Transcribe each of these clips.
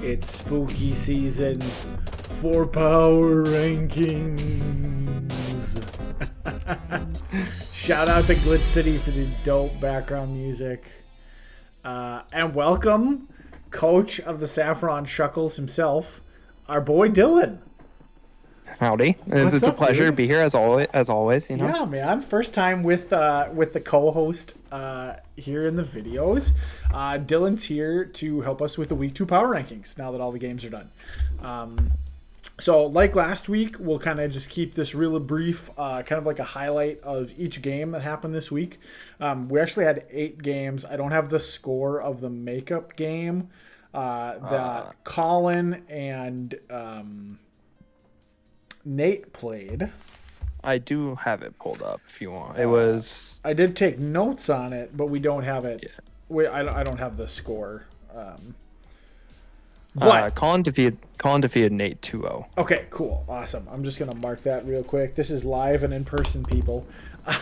It's spooky season for power rankings. Shout out to Glitch City for the dope background music. And welcome, coach of the Saffron Shuckles himself, our boy Dylan. Howdy. It's a pleasure to be here as always, you know. Yeah, man. First time with the co-host here in the videos. Dylan's here to help us with the week 2 power rankings now that all the games are done. So like last week, we'll kind of just keep this real brief, kind of like a highlight of each game that happened this week. We actually had 8 games. I don't have the score of the makeup game that Colin and Nate played. I do have it pulled up if you want. It was. I did take notes on it, but we don't have it. Yeah. I don't have the score. Colin defeated Nate 2-0. Okay, cool, awesome. I'm just gonna mark that real quick. This is live and in person, people.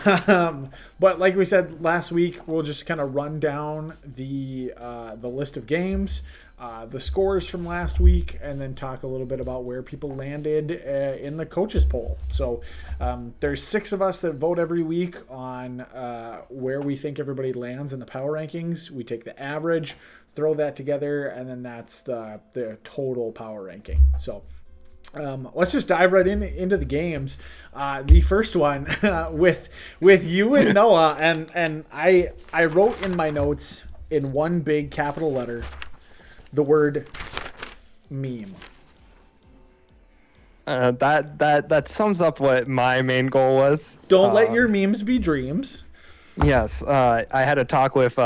But like we said last week, we'll just kind of run down the list of games, the scores from last week, and then talk a little bit about where people landed in the coaches poll. So there's 6 of us that vote every week on where we think everybody lands in the power rankings. We take the average, throw that together, and then that's the total power ranking. So let's just dive right into the games. The first one with you and Noah, and I wrote in my notes in one big capital letter the word meme. That sums up what my main goal was. Don't let your memes be dreams. Yes, I had a talk with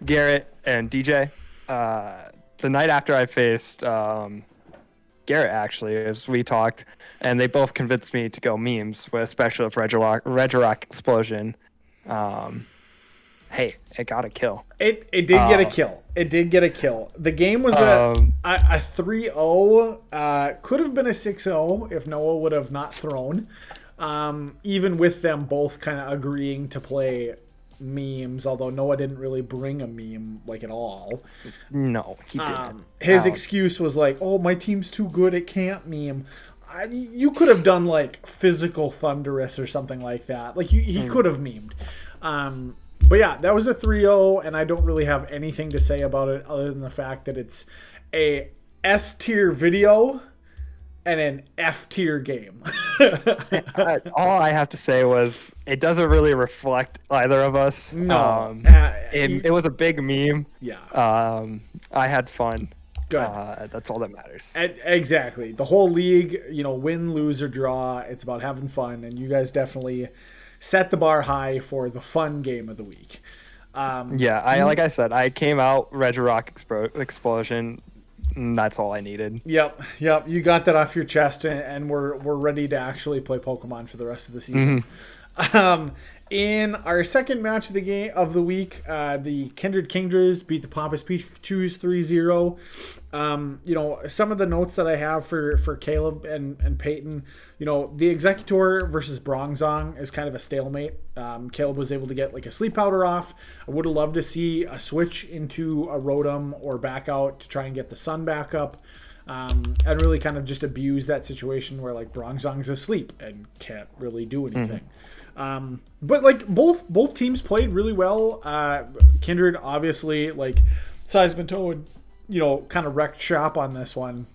Garrett and DJ the night after I faced Garrett, actually, as we talked, and they both convinced me to go memes, especially with Red Rock Explosion. Hey, it got a kill. It did get a kill. It did get a kill. The game was a 3-0. Could have been a 6-0 if Noah would have not thrown. Even with them both kind of agreeing to play memes, although Noah didn't really bring a meme like at all. No, he didn't. His excuse was like, "Oh, my team's too good; it can't meme." You could have done like physical thunderous or something like that. Like he could have memed. But yeah, that was a 3-0, and I don't really have anything to say about it other than the fact that it's a S tier video and an F tier game. All I have to say was it doesn't really reflect either of us. No. It was a big meme. Yeah. I had fun. Good. That's all that matters. Exactly. The whole league, win, lose, or draw, it's about having fun, and you guys definitely set the bar high for the fun game of the week. Like I said, I came out Red Rock Explosion. And that's all I needed. Yep. You got that off your chest, and we're ready to actually play Pokemon for the rest of the season. Mm-hmm. In our second match of the week, the Kindred Kingdras beat the Pompous Pichus 3-0. Some of the notes that I have for Caleb and Peyton, the Executor versus Bronzong is kind of a stalemate. Caleb was able to get like a sleep powder off. I would have loved to see a switch into a Rotom or back out to try and get the sun back up. And really kind of just abuse that situation where like Bronzong's asleep and can't really do anything. Mm-hmm. But like both teams played really well. Kindred obviously, like Seismitoad, kind of wrecked shop on this one.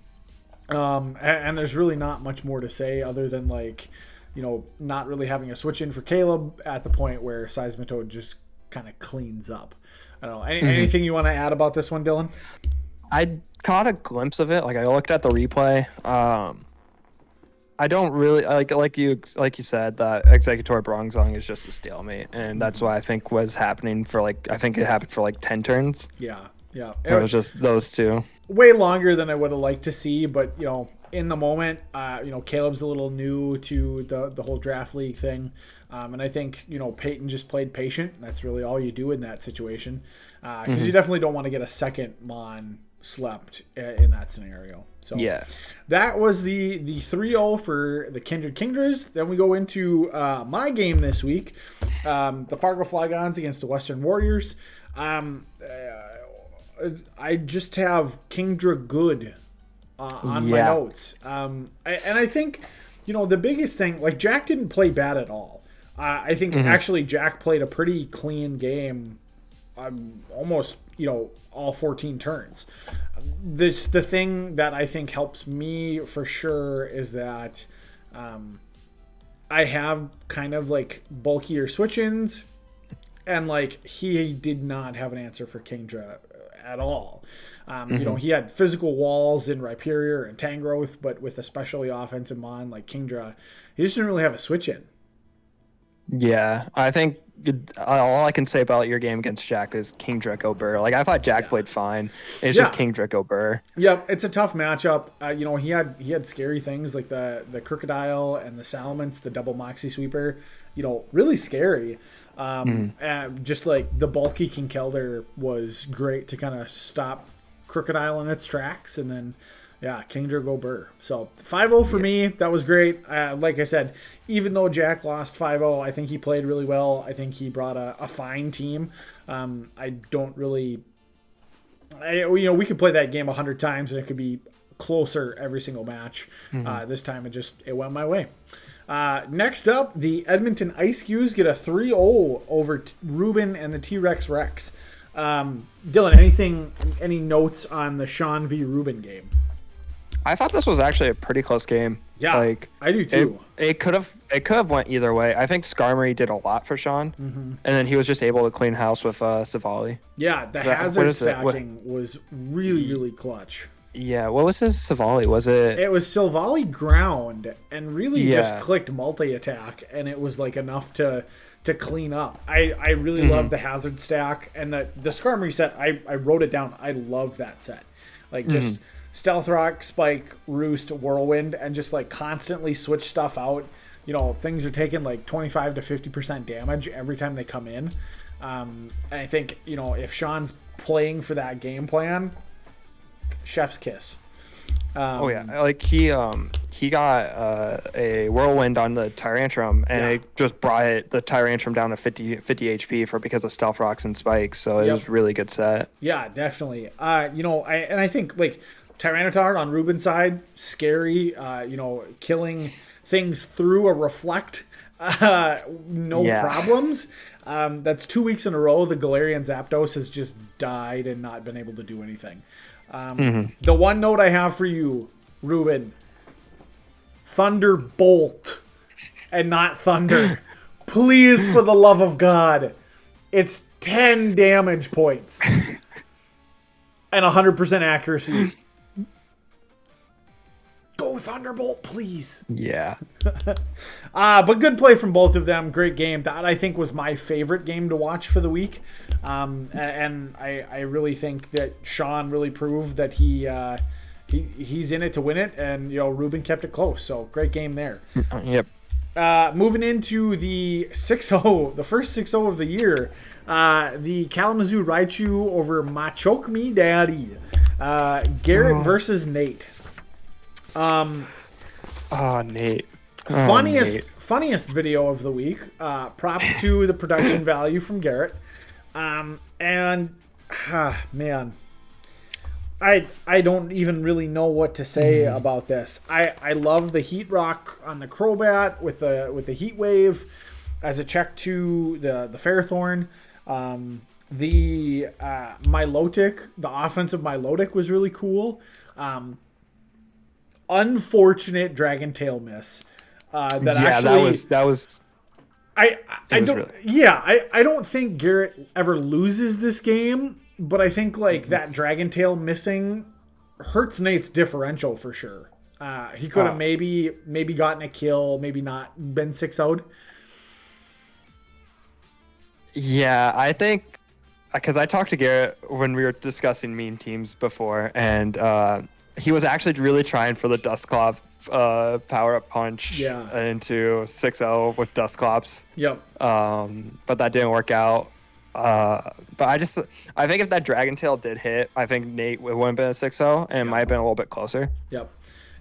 And there's really not much more to say other than like, not really having a switch in for Caleb at the point where Seismitoad just kind of cleans up. I don't know. Anything you want to add about this one, Dylan? I caught a glimpse of it. Like I looked at the replay. I don't really like you said that Executor Bronzong is just a stalemate, and that's what I think was happening for I think it happened for 10 turns. Yeah. It was just those two. Way longer than I would have liked to see, but in the moment, Caleb's a little new to the whole draft league thing, and I think Peyton just played patient. That's really all you do in that situation, because you definitely don't want to get a second Mon slept in that scenario. So yeah, that was the 3-0 for the Kindred Kingdras. Then we go into my game this week, the Fargo Flygons against the Western Warriors. I just have Kingdra good on my notes. And I think, the biggest thing, like Jack didn't play bad at all. I think actually Jack played a pretty clean game, almost, all 14 turns. The thing that I think helps me for sure is that I have kind of like bulkier switch-ins, and like he did not have an answer for Kingdra at all. He had physical walls in Rhyperior and Tangrowth, but with especially offensive mon like Kingdra, he just didn't really have a switch-in. Yeah, I think all I can say about your game against Jack is Kingdra go Burr. Like I thought Jack played fine. It's just Kingdra go Burr. Yep, it's a tough matchup. He had scary things like the Crocodile and the Salamence, the double Moxie Sweeper. Really scary. And just like the bulky Kinkeldr was great to kind of stop Crocodile in its tracks, and then Kingdra go Burr. So 5-0 for me. That was great. Like I said, even though Jack lost 5-0, I think he played really well. I think he brought a fine team. I don't really... we could play that game 100 times and it could be closer every single match. This time it went my way. Next up, the Edmonton Ice Cubes get a 3-0 over Ruben and the T-Rex Rex. Dylan, any notes on the Sean v. Ruben game? I thought this was actually a pretty close game. Yeah, like I do too. It could have went either way. I think Skarmory did a lot for Sean, and then he was just able to clean house with Savali. Yeah, the hazard stacking was really clutch. Yeah, what was his Savali? Was it? It was Silvally ground and really just clicked multi-attack, and it was like enough to clean up. I really love the hazard stack, and the Skarmory set. I wrote it down. I love that set. Like just. Stealth Rock, Spike, Roost, Whirlwind, and just like constantly switch stuff out. Things are taking like 25 to 50% damage every time they come in. And I think, if Sean's playing for that game plan, chef's kiss. Like he got a Whirlwind on the Tyrantrum, and it just brought the Tyrantrum down to 50 HP because of Stealth Rocks and Spikes. So it was a really good set. Yeah, definitely. I think like Tyranitar on Ruben's side, scary, killing things through a reflect, problems. That's 2 weeks in a row. The Galarian Zapdos has just died and not been able to do anything. The one note I have for you, Ruben, Thunderbolt and not Thunder. Please, for the love of God. It's 10 damage points and 100% accuracy. Go Thunderbolt, please. Yeah. But good play from both of them. Great game. That, I think, was my favorite game to watch for the week. And I really think that Sean really proved that he's in it to win it. And, Ruben kept it close. So, great game there. Yep. Moving into the 6-0, the first 6-0 of the year. The Kalamazoo Raichu over Machoke Me Daddy. Garrett versus Nate. Nate. Funniest video of the week. Props to the production value from Garrett. Man, I don't even really know what to say about this. I love the Heat Rock on the Crobat with the Heat Wave as a check to the Ferrothorn. The Milotic, the offensive Milotic was really cool. Unfortunate Dragon Tail miss. I don't think Garrett ever loses this game, but I think like that Dragon Tail missing hurts Nate's differential for sure. He could have maybe gotten a kill, maybe not been 6-0'd. Yeah, I think because I talked to Garrett when we were discussing mean teams before, and he was actually really trying for the Dusclops power-up punch into 6-0 with Dusclops. Yep. But that didn't work out. But I think if that Dragon Tail did hit, I think Nate would have been a 6-0 and it might have been a little bit closer. Yep.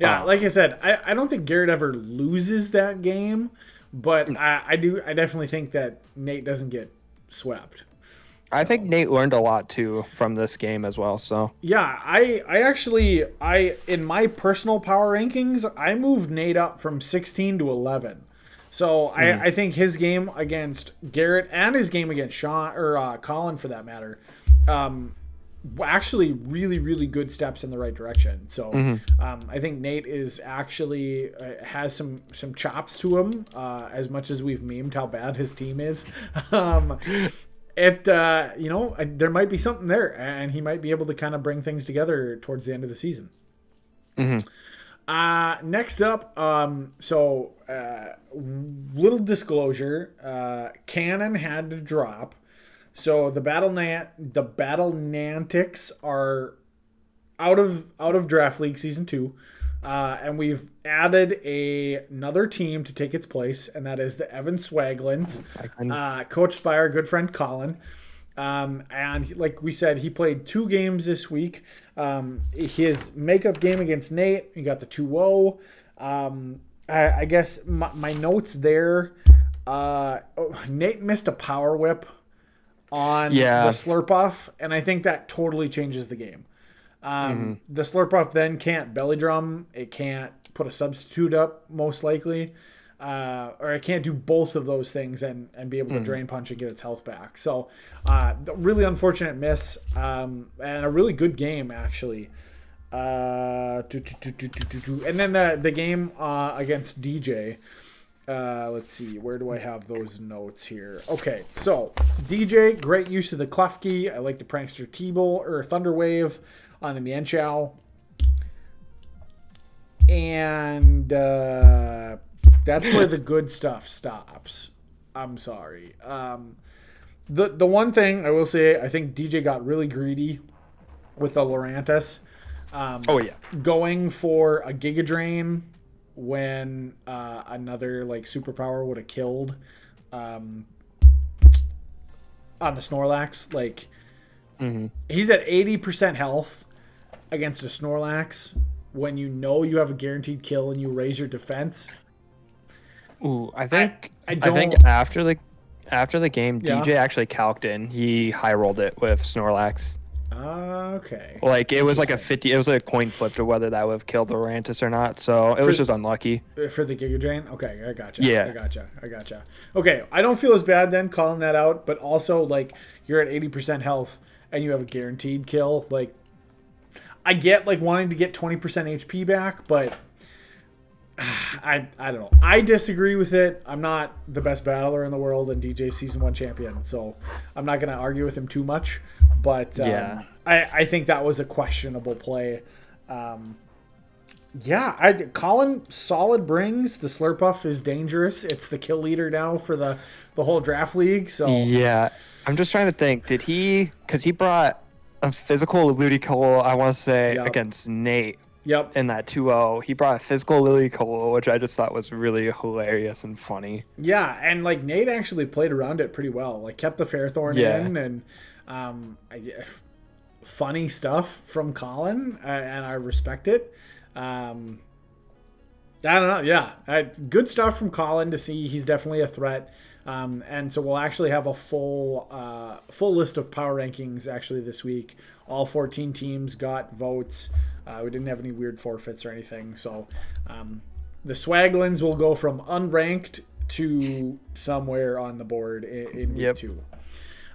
Yeah, like I said, I don't think Garrett ever loses that game, but I definitely think that Nate doesn't get swept. I think Nate learned a lot too from this game as well. So Yeah, I in my personal power rankings, I moved Nate up from 16 to 11. So I think his game against Garrett and his game against Sean or Colin for that matter, actually really really good steps in the right direction. So I think Nate is actually has some chops to him. As much as we've memed how bad his team is. There might be something there, and he might be able to kind of bring things together towards the end of the season. Next up, little disclosure, Cannon had to drop, so the Battlenantics are out of Draft League Season 2. And we've added another team to take its place, and that is the Evan Swaglins, coached by our good friend Colin. And like we said, he played 2 games this week. His makeup game against Nate, he got the 2-0. I guess my notes there, Nate missed a power whip on the slurp off, and I think that totally changes the game. The slurp off then can't belly drum. It can't put a substitute up, most likely. Or it can't do both of those things and be able to drain punch and get its health back. So really unfortunate miss, and a really good game, actually. And then the game against DJ. Let's see, where do I have those notes here? Okay, so DJ, great use of the Klefki. I like the Prankster T-Bowl or Thunderwave on the Mienshao. And that's where the good stuff stops. I'm sorry. The one thing I will say, I think DJ got really greedy with the Lurantis. Going for a Giga Drain when another like superpower would have killed on the Snorlax. Like he's at 80% health against a Snorlax when you know you have a guaranteed kill and you raise your defense. Ooh, I think after the game, DJ actually calced in. He high rolled it with Snorlax. Okay. Like it was like a a coin flip to whether that would have killed the Lurantis or not. So it was just unlucky for the Giga Drain. Okay, I gotcha. Yeah, I gotcha. Okay, I don't feel as bad then calling that out, but also like you're at 80% health and you have a guaranteed kill. Like I get like wanting to get 20% HP back, but I don't know. I disagree with it. I'm not the best battler in the world and DJ's Season 1 champion, so I'm not going to argue with him too much. But I think that was a questionable play. Colin solid brings. The Slurpuff is dangerous. It's the kill leader now for the whole draft league. So yeah, I'm just trying to think. Did he? Because he brought a physical Ludicolo, I want to say, against Nate. Yep. In that 2-0, he brought a physical Ludicolo, which I just thought was really hilarious and funny. Yeah, and like Nate actually played around it pretty well. Like kept the Fairthorn in, and funny stuff from Colin, and I respect it. I don't know. Yeah, good stuff from Colin to see. He's definitely a threat. And so we'll actually have a full list of power rankings actually this week. All 14 teams got votes. We didn't have any weird forfeits or anything. So the Swaglins will go from unranked to somewhere on the board in week 2.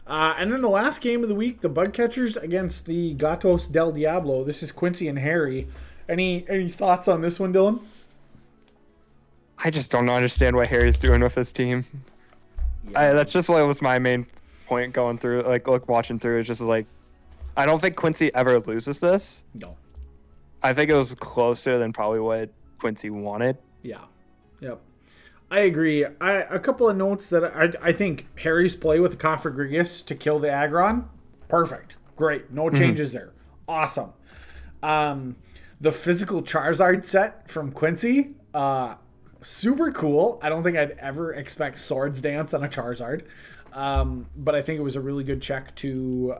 And then the last game of the week, the Bug Catchers against the Gatos del Diablo. This is Quincy and Harry. Any thoughts on this one, Dylan? I just don't understand what Harry's doing with his team. Yeah. That's just what was my main point going through, like watching through. It's just like, I don't think Quincy ever loses this. No. I think it was closer than probably what Quincy wanted. Yeah. Yep. I agree. A couple of notes that I think Harry's play with the Cofagrigus to kill the Aggron, perfect. Great. No changes there. Awesome. The physical Charizard set from Quincy, super cool. I don't think I'd ever expect Swords Dance on a Charizard. But I think it was a really good check to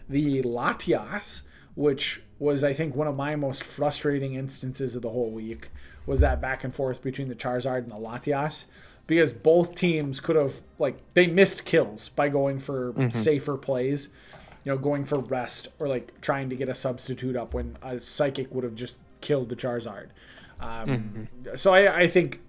the Latias, which was, I think, one of my most frustrating instances of the whole week, was that back and forth between the Charizard and the Latias. because both teams could have, like, they missed kills by going for safer plays, going for rest or like trying to get a substitute up when a Psychic would have just killed the Charizard. So I think,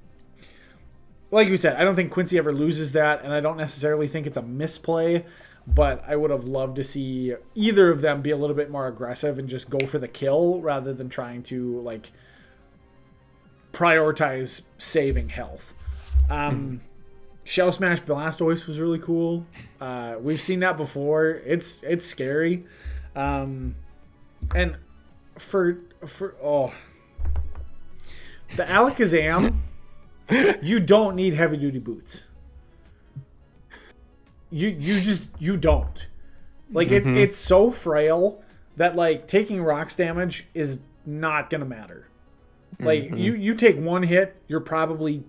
like we said, I don't think Quincy ever loses that, and I don't necessarily think it's a misplay, but I would have loved to see either of them be a little bit more aggressive and just go for the kill rather than trying to like prioritize saving health. Shell Smash Blastoise was really cool. We've seen that before. It's scary. And for the Alakazam, you don't need heavy duty boots. You don't. Like it's so frail that like taking rocks damage is not gonna matter. Like you take one hit, you're probably,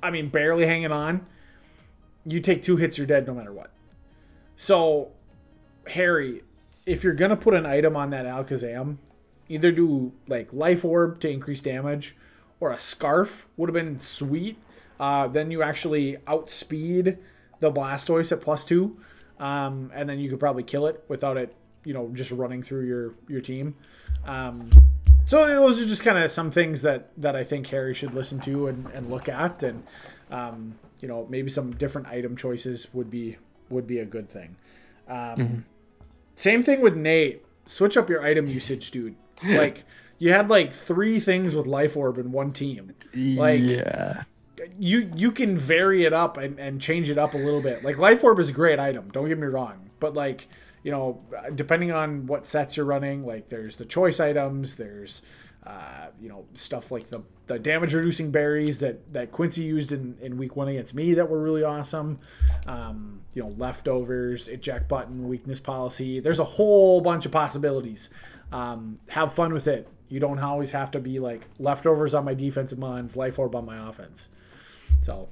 barely hanging on. You take 2 hits, you're dead no matter what. So, Harry, if you're going to put an item on that Alakazam, either do like Life Orb to increase damage, or a Scarf would have been sweet. Then you actually outspeed the Blastoise at +2. And then you could probably kill it without it, just running through your team. So those are just kind of some things that I think Harry should listen to and look at, and maybe some different item choices would be a good thing. Same thing with Nate. Switch up your item usage, dude. Like you had like 3 things with Life Orb in one team. Like you can vary it up and change it up a little bit. Like Life Orb is a great item. Don't get me wrong, but like, depending on what sets you're running, like there's the choice items, there's, stuff like the damage reducing berries that Quincy used in week 1 against me that were really awesome. Leftovers, eject button, weakness policy. There's a whole bunch of possibilities. Have fun with it. You don't always have to be like leftovers on my defensive mons, Life Orb on my offense. So,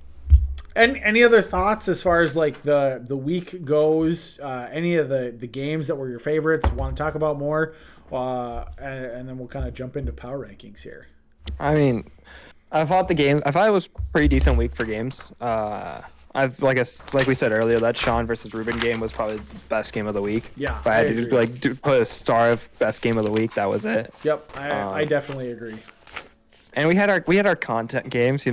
and any other thoughts as far as like the week goes? Any of the games that were your favorites? Want to talk about more? And then we'll kind of jump into power rankings here. I thought it was a pretty decent week for games. Like we said earlier, that Sean versus Ruben game was probably the best game of the week. Yeah, if I had to put a star of best game of the week, that was it. Yep, I definitely agree. And we had our content games,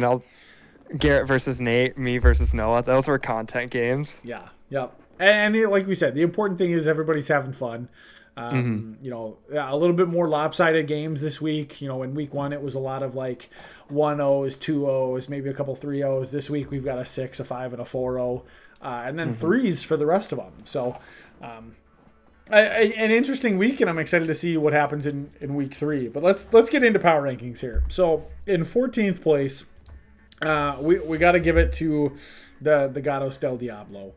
Garrett versus Nate, me versus Noah. Those were content games. Yeah, yep. And like we said, the important thing is everybody's having fun. A little bit more lopsided games this week. In week 1, it was a lot of like 1-0s, 2-0s, maybe a couple 3-0s. This week, we've got a 6, a 5, and a 4-0, and then 3s for the rest of them. So, an interesting week, and I'm excited to see what happens in week 3. But let's get into power rankings here. So, in 14th place, we got to give it to the Gatos del Diablo.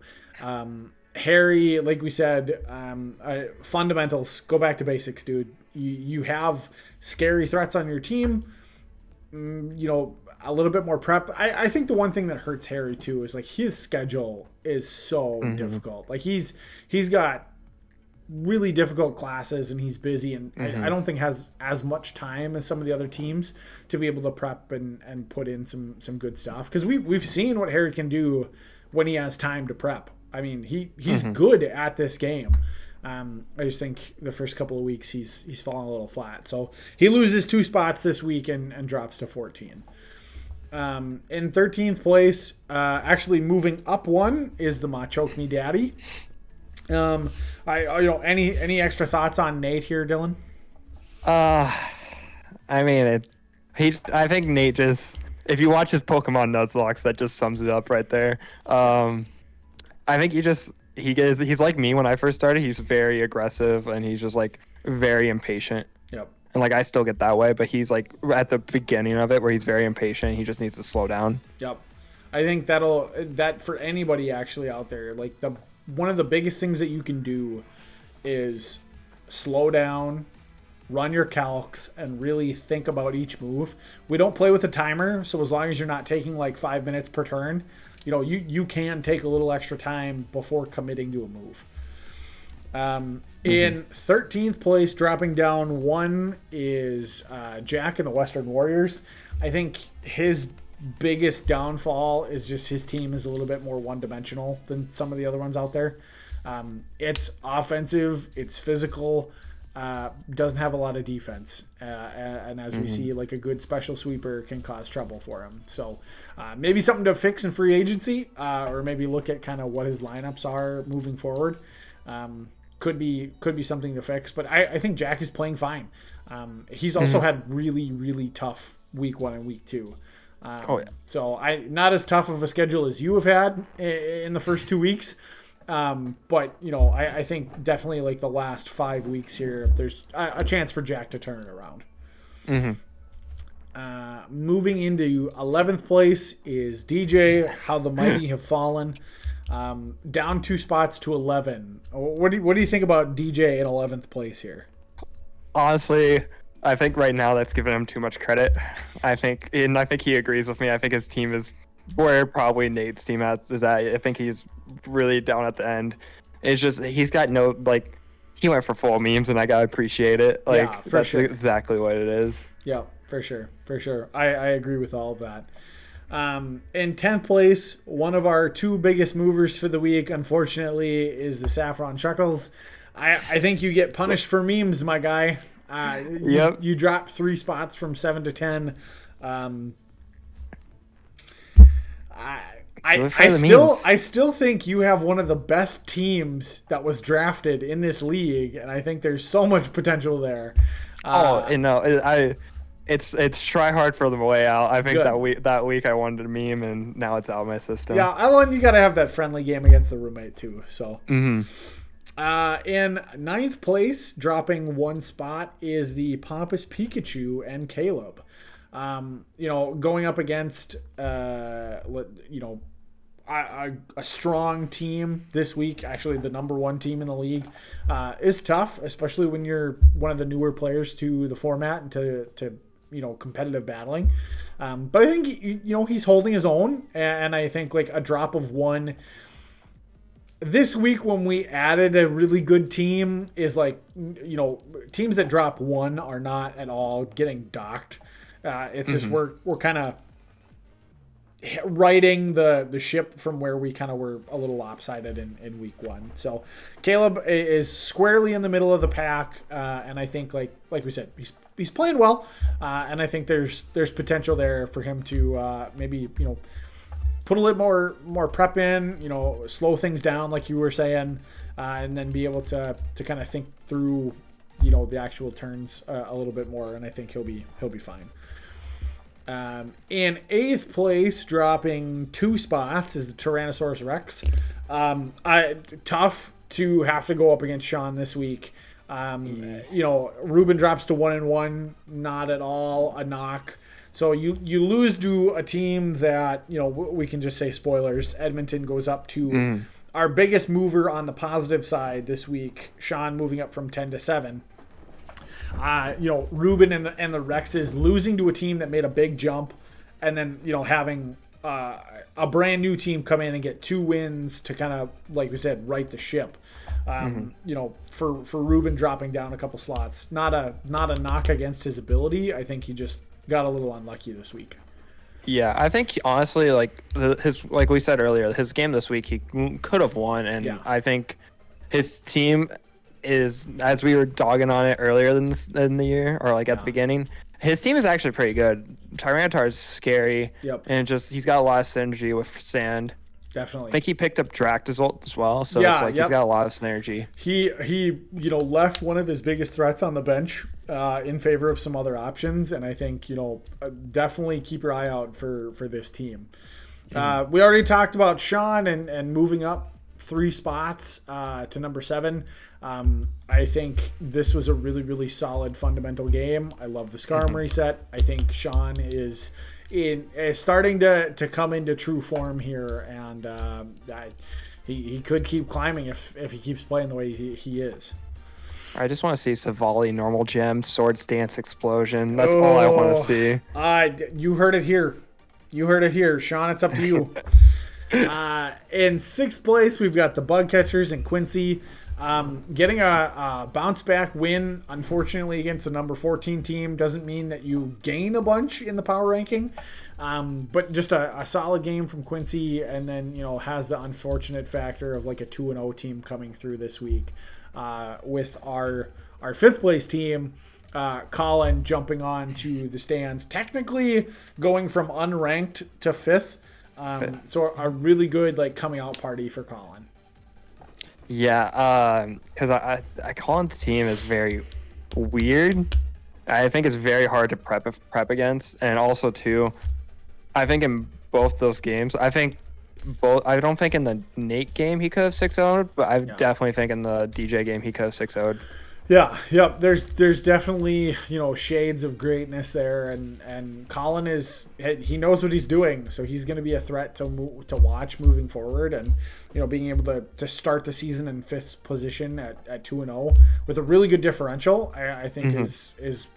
Harry, like we said, fundamentals, go back to basics, dude. You have scary threats on your team, a little bit more prep. I think the one thing that hurts Harry too is like his schedule is so difficult. Like he's got really difficult classes and he's busy, and I don't think has as much time as some of the other teams to be able to prep and put in some good stuff, because we've seen what Harry can do when he has time to prep. He's good at this game. I just think the first couple of weeks he's fallen a little flat. So he loses 2 spots this week and drops to 14. In 13th place, actually moving up 1, is the Machoke Me Daddy. Any extra thoughts on Nate here, Dylan? I think Nate just, if you watch his Pokemon Nuzlocke, that just sums it up right there. I think he's like me when I first started. He's very aggressive and he's just like very impatient. Yep. And like I still get that way, but he's like at the beginning of it where he's very impatient. He just needs to slow down. Yep. I think that for anybody actually out there, like one of the biggest things that you can do is slow down, run your calcs, and really think about each move. We don't play with a timer, so as long as you're not taking like 5 minutes per turn, you can take a little extra time before committing to a move. In 13th place, dropping down 1, is Jack in the Western Warriors. I think his biggest downfall is just his team is a little bit more one-dimensional than some of the other ones out there. It's offensive, it's physical, doesn't have a lot of defense, and as we see, like a good special sweeper can cause trouble for him. So maybe something to fix in free agency, or maybe look at kind of what his lineups are moving forward. Could be something to fix, but I think Jack is playing fine. He's also had really, really tough week 1 and week 2. So not as tough of a schedule as you have had in the first 2 weeks. But I think definitely like the last 5 weeks here, there's a chance for Jack to turn it around. Moving into 11th place is DJ. How the mighty have fallen, down 2 spots to 11. What do you think about DJ in 11th place here? Honestly, I think right now that's giving him too much credit. I think he agrees with me. I think his team is where probably Nate's team is at. I think he's really down at the end. It's just he's got no, like, he went for full memes, and I gotta appreciate it. Like, yeah, that's sure. Exactly what it is. Yeah, for sure. I agree with all of that. In 10th place, one of our 2 biggest movers for the week, unfortunately, is the Saffron Chuckles. I think you get punished for memes, my guy. You dropped 3 spots from 7 to 10. I still think you have one of the best teams that was drafted in this league, and I think there's so much potential there. It's try hard for the way out. I think that week I wanted a meme, and now it's out of my system. Yeah, you got to have that friendly game against the roommate too. So. In 9th place, dropping 1 spot, is the Pompous Pikachu and Caleb. Going up against a strong team this week, actually the number 1 team in the league, is tough, especially when you're one of the newer players to the format and to competitive battling. But I think he's holding his own, and I think like a drop of 1 this week when we added a really good team is like, teams that drop 1 are not at all getting docked. It's just we're kind of righting the ship from where we kind of were a little lopsided in week 1. So Caleb is squarely in the middle of the pack, and I think like we said, he's playing well, and I think there's potential there for him to maybe put a little more prep in, slow things down like you were saying, and then be able to kind of think through, the actual turns a little bit more, and I think he'll be fine. In 8th place, dropping 2 spots, is the Tyrannosaurus Rex. Tough to have to go up against Sean this week. Ruben drops to 1-1, not at all a knock. So you lose to a team that, we can just say spoilers. Edmonton goes up to our biggest mover on the positive side this week, Sean, moving up from 10 to 7. Ruben and the Rexes losing to a team that made a big jump, and then, having a brand new team come in and get 2 wins to kind of, like we said, right the ship. For Ruben dropping down a couple slots, not a knock against his ability. I think he just got a little unlucky this week. Yeah, I think honestly, like we said earlier, his game this week he could have won, and I think his team is, as we were dogging on it earlier in the year, or like at the beginning, his team is actually pretty good. Tyranitar is scary, and he's got a lot of synergy with Sand. Definitely. I think he picked up Dractyzolt as well, so it's like he's got a lot of synergy. He left one of his biggest threats on the bench in favor of some other options, and I think definitely keep your eye out for this team. We already talked about Sean and moving up 3 spots to number 7. I think this was a really, really solid fundamental game. I love the Scarm reset. I think Sean is starting to come into true form here, and he could keep climbing if he keeps playing the way he is. I just want to see Savali, normal gem, sword stance explosion. That's all I want to see. You heard it here. Sean, it's up to you. In 6th place, we've got the Bug Catchers and Quincy. Getting a bounce back win, unfortunately, against the number 14 team doesn't mean that you gain a bunch in the power ranking. But just a solid game from Quincy, and then, has the unfortunate factor of like a 2-0 team coming through this week, with our fifth place team, Colin, jumping on to the stands, technically going from unranked to fifth. So a really good coming out party for Colin. Yeah, because I Colin's team is very weird. I think it's very hard to prep against, and also too, I think in both those games, I don't think in the Nate game he could have 6-0'd, but I definitely think in the DJ game he could have 6-0'd. Yeah, yep. There's definitely shades of greatness there, and Colin he knows what he's doing, so he's going to be a threat to watch moving forward, and being able to start the season in fifth position at 2-0 with a really good differential, I think is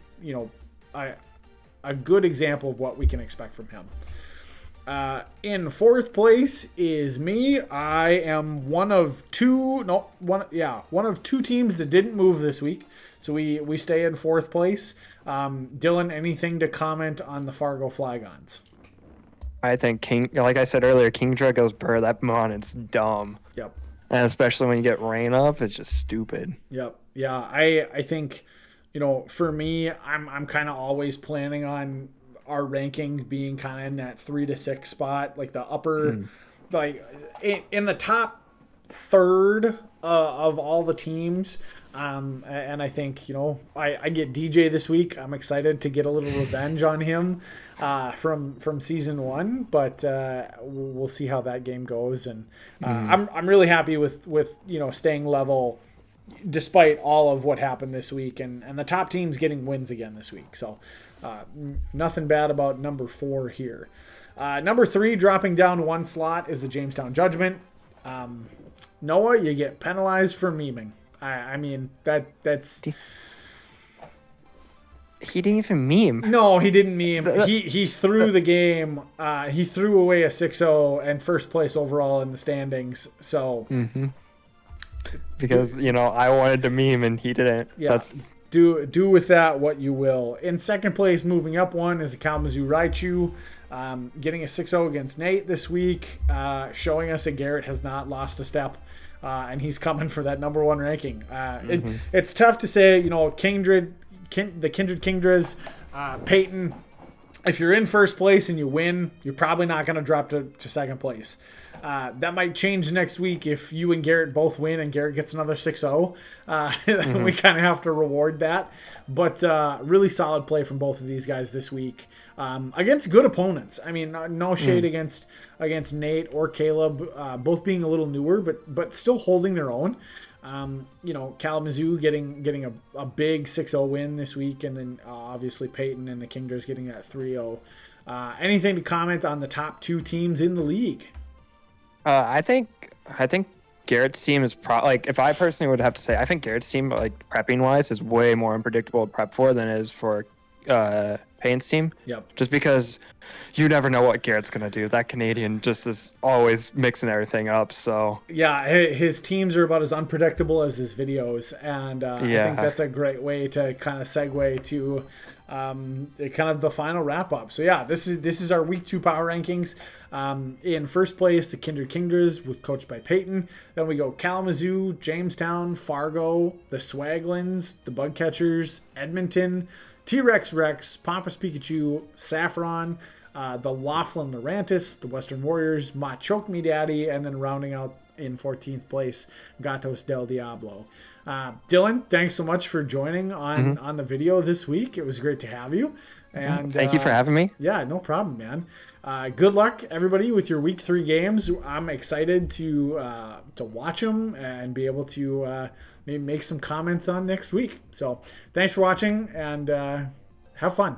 a good example of what we can expect from him. In fourth place is me. I am one of two teams that didn't move this week, so we stay in fourth place. Dylan, anything to comment on the Fargo Flygons? I think like I said earlier, Kingdra goes burr. That mon is dumb. Yep. And especially when you get rain up, it's just stupid. Yep. Yeah. I think for me, I'm kind of always planning on our ranking being kind of in that 3 to 6 spot, like the upper, in the top third of all the teams. And I think, I get DJ this week. I'm excited to get a little revenge on him from season 1, but we'll see how that game goes. And I'm really happy with staying level despite all of what happened this week, and the top teams getting wins again this week. So nothing bad about number 4 here. Number 3, dropping down 1 slot, is the Jamestown Judgment. Noah, you get penalized for memeing. I mean, that's... He didn't even meme. No, he didn't meme. He threw the game. He threw away a 6-0 and first place overall in the standings. So... Because, I wanted to meme and he didn't. Yeah. Do with that what you will. In second place, moving up 1, is the Kalamazoo Raichu, getting a 6-0 against Nate this week, showing us that Garrett has not lost a step, and he's coming for that number 1 ranking. It's tough to say, the Kindred Kingdras, Peyton, if you're in first place and you win, you're probably not going to drop to second place. That might change next week if you and Garrett both win and Garrett gets another 6-0. We kind of have to reward that. But really solid play from both of these guys this week against good opponents. I mean, no shade against Nate or Caleb, both being a little newer, but still holding their own. Kalamazoo getting a big 6-0 win this week, and then obviously Peyton and the Kingdras getting that 3-0. Anything to comment on the top 2 teams in the league? I think Garrett's team is if I personally would have to say, I think Garrett's team, prepping wise, is way more unpredictable to prep for than it is for Payne's team. Yep. Just because you never know what Garrett's gonna do. That Canadian just is always mixing everything up. So yeah, his teams are about as unpredictable as his videos, and I think that's a great way to kind of segue to kind of the final wrap up. So yeah, this is our week 2 power rankings. In first place, the Kindred Kingdras, coached by Peyton. Then we go Kalamazoo, Jamestown, Fargo, the Swaglins, the Bug Catchers, Edmonton, T-Rex Rex, Pompous Pikachu, Saffron, the Laughlin Lurantis, the Western Warriors, Ma Choke Me Daddy, and then rounding out in 14th place, Gatos del Diablo. Dylan, thanks so much for joining on the video this week. It was great to have you. And thank you for having me. Yeah, no problem, man. Good luck, everybody, with your week 3 games. I'm excited to watch them and be able to maybe make some comments on next week. So thanks for watching, and have fun.